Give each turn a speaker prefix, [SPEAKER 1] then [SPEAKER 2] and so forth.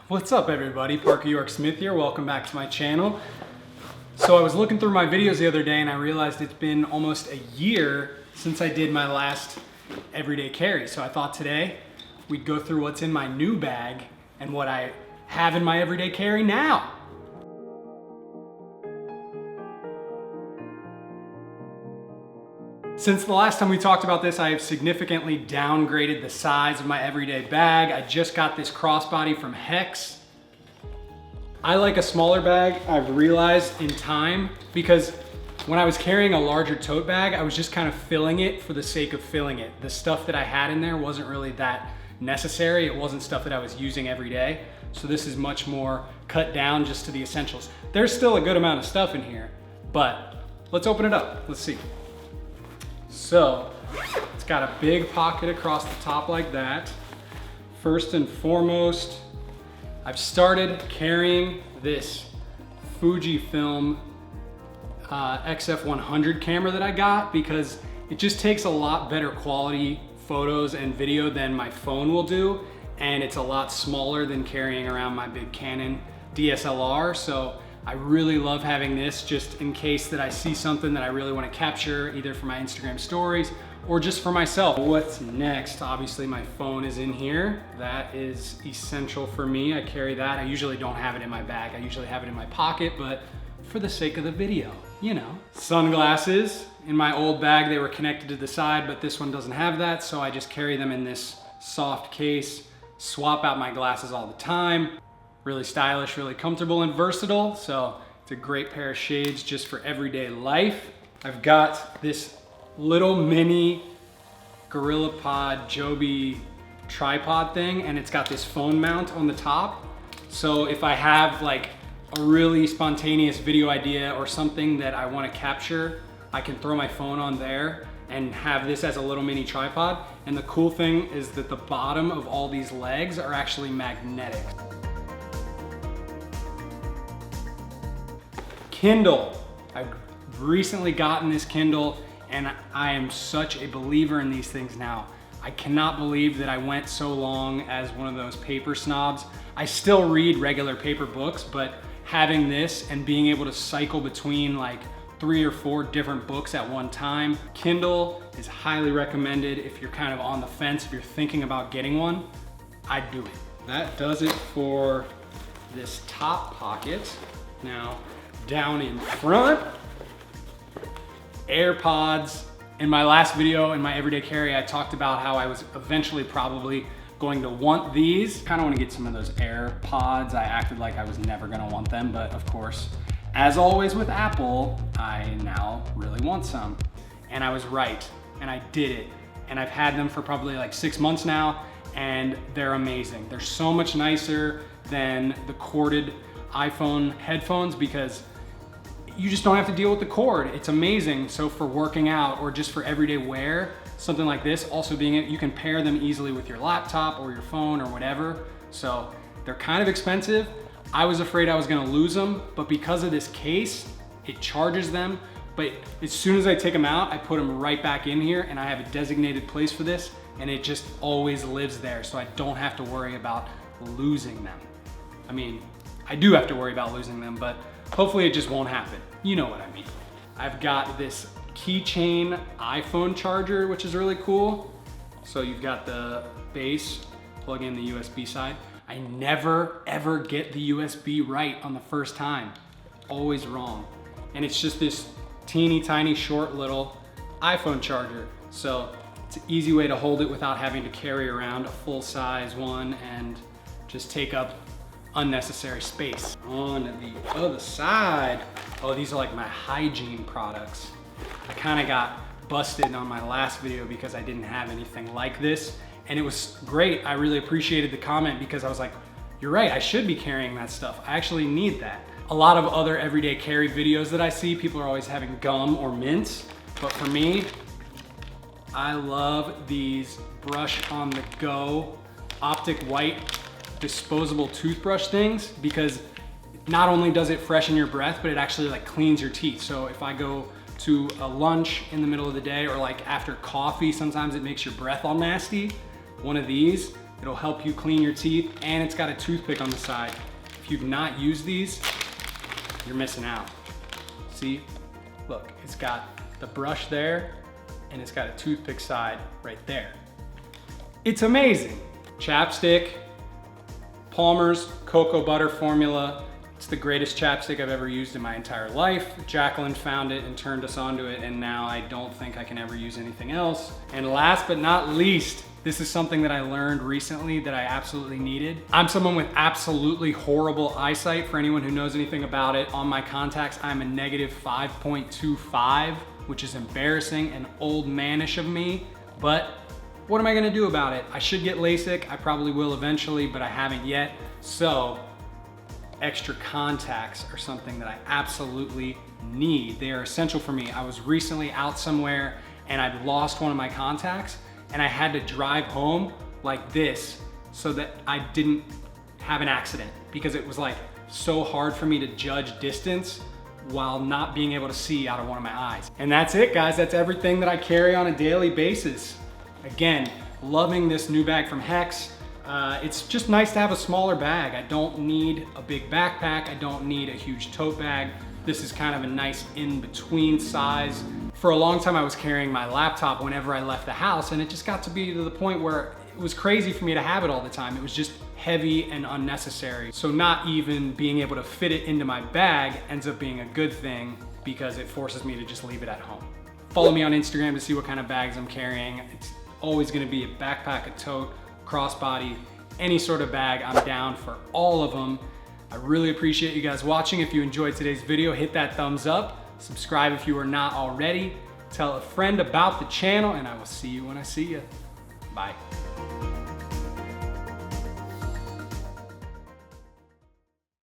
[SPEAKER 1] What's up everybody, Parker York Smith here, welcome back to my channel. So I was looking through my videos the other day and I realized it's been almost a year since I did my last everyday carry. So I thought today we'd go through what's in my new bag and what I have in my everyday carry now. Since the last time we talked about this, I have significantly downgraded the size of my everyday bag. I just got this crossbody from Hex. I like a smaller bag, I've realized in time, because when I was carrying a larger tote bag, I was just kind of filling it for the sake of filling it. The stuff that I had in there wasn't really that necessary. It wasn't stuff that I was using every day. So this is much more cut down just to the essentials. There's still a good amount of stuff in here, but let's open it up. Let's see. So it's got a big pocket across the top like that. First and foremost, I've started carrying this Fujifilm XF100 camera that I got because it just takes a lot better quality photos and video than my phone will do, and it's a lot smaller than carrying around my big Canon DSLR. So I really love having this just in case that I see something that I really want to capture, either for my Instagram stories or just for myself. What's next? Obviously my phone is in here. That is essential for me. I carry that. I usually don't have it in my bag. I usually have it in my pocket, but for the sake of the video, you know. Sunglasses. In my old bag, they were connected to the side, but this one doesn't have that, so I just carry them in this soft case. Swap out my glasses all the time. Really stylish, really comfortable and versatile. So it's a great pair of shades just for everyday life. I've got this little mini GorillaPod Joby tripod thing, and it's got this phone mount on the top. So if I have like a really spontaneous video idea or something that I want to capture, I can throw my phone on there and have this as a little mini tripod. And the cool thing is that the bottom of all these legs are actually magnetic. Kindle. I've recently gotten this Kindle and I am such a believer in these things now. I cannot believe that I went so long as one of those paper snobs. I still read regular paper books, but having this and being able to cycle between like 3 or 4 different books at one time. Kindle is highly recommended if you're kind of on the fence, if you're thinking about getting one, I'd do it. That does it for this top pocket. Now, down in front, AirPods. In my last video, in my everyday carry, I talked about how I was eventually probably going to want these. Kind of want to get some of those AirPods. I acted like I was never gonna want them, but of course, as always with Apple, I now really want some. And I was right, and I did it. And I've had them for probably like 6 months now, and they're amazing. They're so much nicer than the corded iPhone headphones because you just don't have to deal with the cord. It's amazing. So for working out or just for everyday wear, something like this, also being it, you can pair them easily with your laptop or your phone or whatever. So they're kind of expensive. I was afraid I was gonna lose them, but because of this case, it charges them. But as soon as I take them out, I put them right back in here and I have a designated place for this and it just always lives there. So I don't have to worry about losing them. I mean, I do have to worry about losing them, but hopefully it just won't happen. You know what I mean. I've got this keychain iPhone charger, which is really cool. So you've got the base, plug in the USB side. I never ever get the USB right on the first time. Always wrong. And it's just this teeny tiny short little iPhone charger. So it's an easy way to hold it without having to carry around a full size one and just take up unnecessary space. On the other side, oh, these are like my Hygiene products. I kind of got busted on my last video because I didn't have anything like this, and it was great. I really appreciated the comment because I was like, you're right, I should be carrying that stuff. I actually need that. A lot of other everyday carry videos that I see, people are always having gum or mints, but for me, I love these brush on the go optic white disposable toothbrush things because not only does it freshen your breath, but it actually like cleans your teeth. So if I go to a lunch in the middle of the day or like after coffee, sometimes it makes your breath all nasty. One of these It'll help you clean your teeth, and it's got a toothpick on the side. If you've not used these, you're missing out. See, look, it's got the brush there, and it's got a toothpick side right there. It's amazing. Chapstick, Palmer's cocoa butter formula. It's the greatest chapstick I've ever used in my entire life. Jacqueline found it and turned us onto it, and now I don't think I can ever use anything else. And last but not least, this is something that I learned recently that I absolutely needed. I'm someone with absolutely horrible eyesight. For anyone who knows anything about it, on my contacts, I'm a negative 5.25, which is embarrassing and old manish of me, but what am I gonna do about it? I should get LASIK. I probably will eventually, but I haven't yet. So extra contacts are something that I absolutely need. They are essential for me. I was recently out somewhere and I'd lost one of my contacts, and I had to drive home like this so that I didn't have an accident, because it was like so hard for me to judge distance while not being able to see out of one of my eyes. And that's it, guys. That's everything that I carry on a daily basis. Again, loving this new bag from Hex. It's just nice to have a smaller bag. I don't need a big backpack. I don't need a huge tote bag. This is kind of a nice in-between size. For a long time, I was carrying my laptop whenever I left the house, and it just got to be to the point where it was crazy for me to have it all the time. It was just heavy and unnecessary. So not even being able to fit it into my bag ends up being a good thing, because it forces me to just leave it at home. Follow me on Instagram to see what kind of bags I'm carrying. It's always gonna be a backpack, a tote, crossbody, any sort of bag. I'm down for all of them. I really appreciate you guys watching. If you enjoyed today's video, hit that thumbs up. Subscribe if you are not already. Tell a friend about the channel, and I will see you when I see you. Bye.